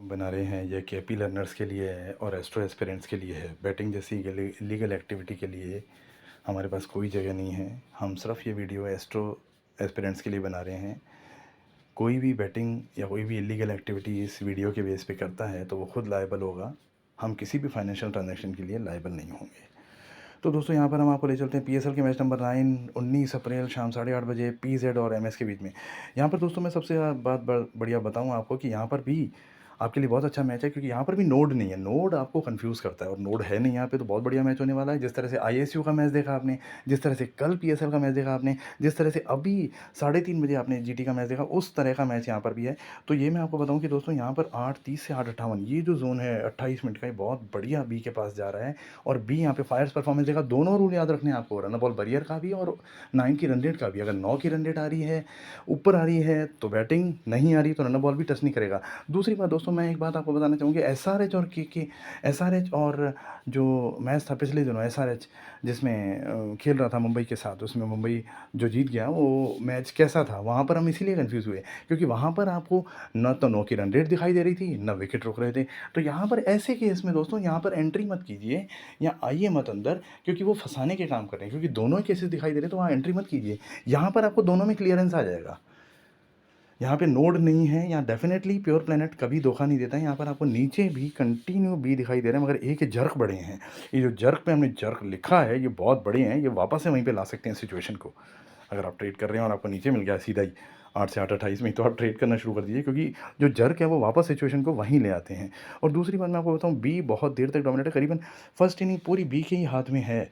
बना रहे हैं, ये केपी लर्नर्स के लिए है और एस्ट्रो एस्पिरेंट्स के लिए है। बैटिंग जैसी इलीगल एक्टिविटी के लिए हमारे पास कोई जगह नहीं है। हम सिर्फ ये वीडियो एस्ट्रो एस्पिरेंट्स के लिए बना रहे हैं। कोई भी बैटिंग या कोई भी इलीगल एक्टिविटी इस वीडियो के बेस पे करता है तो वो खुद लायबल होगा। हम किसी भी फाइनेंशियल ट्रांजैक्शन के लिए लायबल नहीं होंगे। तो दोस्तों यहाँ पर हम आपको ले चलते हैं पीएसएल के मैच नंबर 9 19 अप्रैल शाम 8:30 बजे पीजेड और एमएस के बीच में। यहाँ पर दोस्तों मैं सबसे बढ़िया बताऊँ आपको कि यहाँ पर भी आपके लिए बहुत अच्छा मैच है, क्योंकि यहाँ पर भी नोड नहीं है। नोड आपको कंफ्यूज करता है और नोड है नहीं यहाँ पे, तो बहुत बढ़िया मैच होने वाला है। जिस तरह से आईएसयू का मैच देखा आपने, जिस तरह से कल पीएसएल का मैच देखा आपने, जिस तरह से अभी 3:30 बजे आपने जीटी का मैच देखा, उस तरह का मैच यहाँ पर भी है। तो ये मैं आपको बताऊँ कि दोस्तों यहाँ पर 8:30 से 8:58 ये जो जोन है 28 मिनट का, ये बहुत बढ़िया बी के पास जा रहा है। और बी यहाँ पे फायर्स परफॉर्मेंस देखा। दोनों रूल याद रखने हैं आपको, रन बॉल बैरियर का भी और 9 की रन रेट का भी। अगर 9 की रन रेट आ रही है, ऊपर आ रही है, तो बैटिंग नहीं आ रही तो रन बॉल भी टच नहीं करेगा। दूसरी बात दोस्तों, मैं एक बात आपको बताना चाहूँगी, एसआरएच और के एसआरएच और जो मैच था पिछले दिनों, एसआरएच जिसमें खेल रहा था मुंबई के साथ, उसमें मुंबई जो जीत गया, वो मैच कैसा था वहाँ पर हम इसीलिए कंफ्यूज हुए क्योंकि वहाँ पर आपको न तो 9 की रन रेट दिखाई दे रही थी, न विकेट रुक रहे थे। तो यहाँ पर ऐसे केस में दोस्तों यहाँ पर एंट्री मत कीजिए या आइए मत अंदर, क्योंकि वो फंसाने के काम कर रहे हैं। क्योंकि दोनों ही केसेस दिखाई दे रहे हैं तो वहाँ एंट्री मत कीजिए। यहाँ पर आपको दोनों में क्लियरेंस आ जाएगा। यहाँ पे नोड नहीं है, यहाँ डेफिनेटली प्योर प्लेनेट कभी धोखा नहीं देता है। यहाँ पर आपको नीचे भी कंटिन्यू बी दिखाई दे रहे हैं, मगर एक ये जर्क बड़े हैं। ये जो जर्क पे हमने जर्क लिखा है, ये बहुत बड़े हैं, ये वापस से वहीं पे ला सकते हैं सिचुएशन को। अगर आप ट्रेड कर रहे हैं और आपको नीचे मिल गया सीधा ही 8 से 8:28 में, तो आप ट्रेड करना शुरू कर दीजिए, क्योंकि जो जर्क है वो वापस सिचुएशन को वहीं ले आते हैं। और दूसरी बात मैं आपको बताऊँ, बी बहुत देर तक डोमिनेट है, करीबन फर्स्ट इनिंग पूरी बी के ही हाथ में है।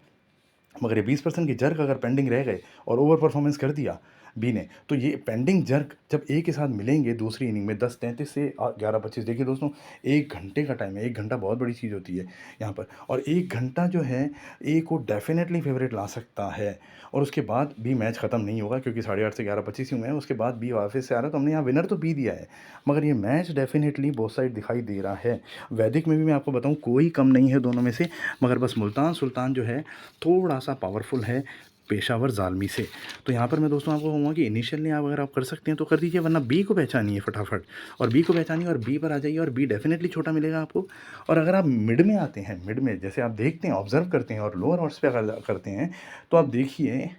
मगर ये 20% की जर्क अगर पेंडिंग रह गए और ओवर परफॉर्मेंस कर दिया बी ने, तो ये पेंडिंग जर्क जब ए के साथ मिलेंगे दूसरी इनिंग में 10:33 से 11:25, देखिए दोस्तों 1 घंटे का टाइम है। 1 घंटा बहुत बड़ी चीज़ होती है यहाँ पर, और 1 घंटा जो है ए को डेफिनेटली फेवरेट ला सकता है। और उसके बाद भी मैच ख़त्म नहीं होगा, क्योंकि 8:30 से 11:25 ही हुए हैं। उसके बाद बी वापस से आ रहा है, तो हमने यहाँ विनर तो बी दिया है, मगर ये मैच डेफिनेटली बोथ साइड दिखाई दे रहा है। वैदिक में भी मैं आपको बताऊँ कोई कम नहीं है दोनों में से, मगर बस मुल्तान सुल्तान जो है थोड़ा सा पावरफुल है पेशावर ज़ालमी से। तो यहाँ पर मैं दोस्तों आपको कहूँगा कि इनिशियली आप अगर आप कर सकते हैं तो कर दीजिए, वरना बी को पहचानिए फटाफट, और बी को पहचानिए और बी पर आ जाइए, और बी डेफिनेटली छोटा मिलेगा आपको। और अगर आप मिड में आते हैं, मिड में जैसे आप देखते हैं, ऑब्जर्व करते हैं और लोअर ऑर्ड्स पे अगर करते हैं, तो आप देखिए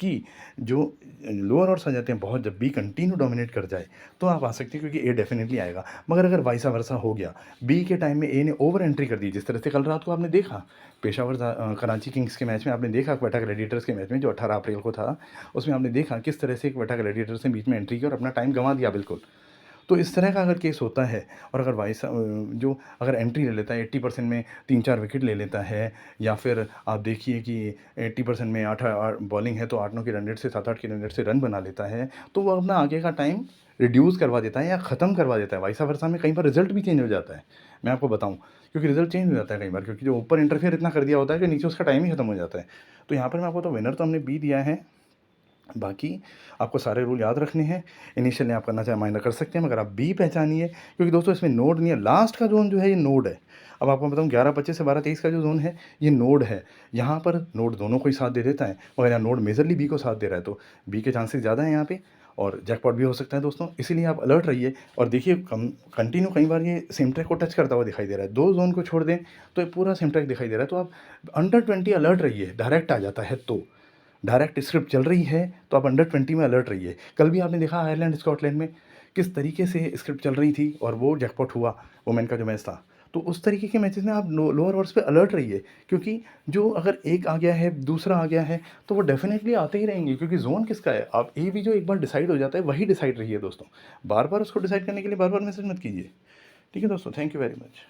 कि जो लोअर ऑर्ड्स आ जाते हैं बहुत, जब बी कंटिन्यू डोमिनेट कर जाए तो आप आ सकते हैं, क्योंकि ए डेफिनेटली आएगा। मगर अगर वाइसा वर्सा हो गया, बी के टाइम में ए ने ओवर एंट्री कर दी, जिस तरह से कल रात को आपने देखा पेशावर कराची किंग्स के मैच में, आपने देखा क्वेटा ग्लैडिएटर्स के मैच में जो 18 अप्रैल को था, उसमें आपने देखा किस तरह से क्वेटा ग्लैडिएटर्स ने बीच में एंट्री की और अपना टाइम गंवा दिया बिल्कुल। तो इस तरह का अगर केस होता है, और अगर जो अगर एंट्री ले लेता है 80% में 3-4 विकेट ले लेता है, या फिर आप देखिए कि 80% में 8 बॉलिंग है तो 8-9 की रन रेट से 7-8 की रन रेट से रन बना लेता है, तो वो अपना आगे का टाइम रिड्यूस करवा देता है या ख़त्म करवा देता है। वाइसा वर्सा में कई बार रिजल्ट भी चेंज हो जाता है, मैं आपको बताऊं, क्योंकि रिजल्ट चेंज हो जाता है कई बार, क्योंकि जो ऊपर इंटरफेयर इतना कर दिया होता है कि नीचे उसका टाइम ही ख़त्म हो जाता है। तो यहाँ पर मैं आपको तो विनर तो हमने बी दिया है, बाकी आपको सारे रूल याद रखने हैं। इनिशियली आप करना चाहे माइनर कर सकते हैं, मगर आप बी पहचानिए, क्योंकि दोस्तों इसमें नोड नहीं है। लास्ट का जोन जो है ये नोड है। अब आपको बताऊँ 11:25 से 12:23 का जो जोन है ये नोड है। यहाँ पर नोड दोनों को ही साथ दे देता है, मगर यहाँ नोड मेजरली बी को साथ दे रहा है, तो बी के चांसेस ज़्यादा हैं यहाँ पे, और जैकपॉट भी हो सकता है दोस्तों। इसीलिए आप अलर्ट रहिए और देखिए, कंटिन्यू कई बार ये सेम ट्रैक को टच करता हुआ दिखाई दे रहा है। 2 जोन को छोड़ दें तो ये पूरा सेम ट्रैक दिखाई दे रहा है। तो आप अंडर 20 अलर्ट रहिए, डायरेक्ट आ जाता है तो डायरेक्ट स्क्रिप्ट चल रही है तो आप अंडर 20 में अलर्ट रहिए। कल भी आपने देखा आयरलैंड स्कॉटलैंड में किस तरीके से स्क्रिप्ट चल रही थी और वो जैकपॉट हुआ, वुमेन का जो मैच था। तो उस तरीके के मैचेस में आप लोअर ओवर्स पे अलर्ट रहिए, क्योंकि जो अगर एक आ गया है दूसरा आ गया है तो वो डेफिनेटली आते ही रहेंगे, क्योंकि जोन किसका है। आप ए भी जो एक बार डिसाइड हो जाता है वही डिसाइड रहिए दोस्तों, बार बार उसको डिसाइड करने के लिए बार बार मैसेज मत कीजिए। ठीक है दोस्तों, थैंक यू वेरी मच।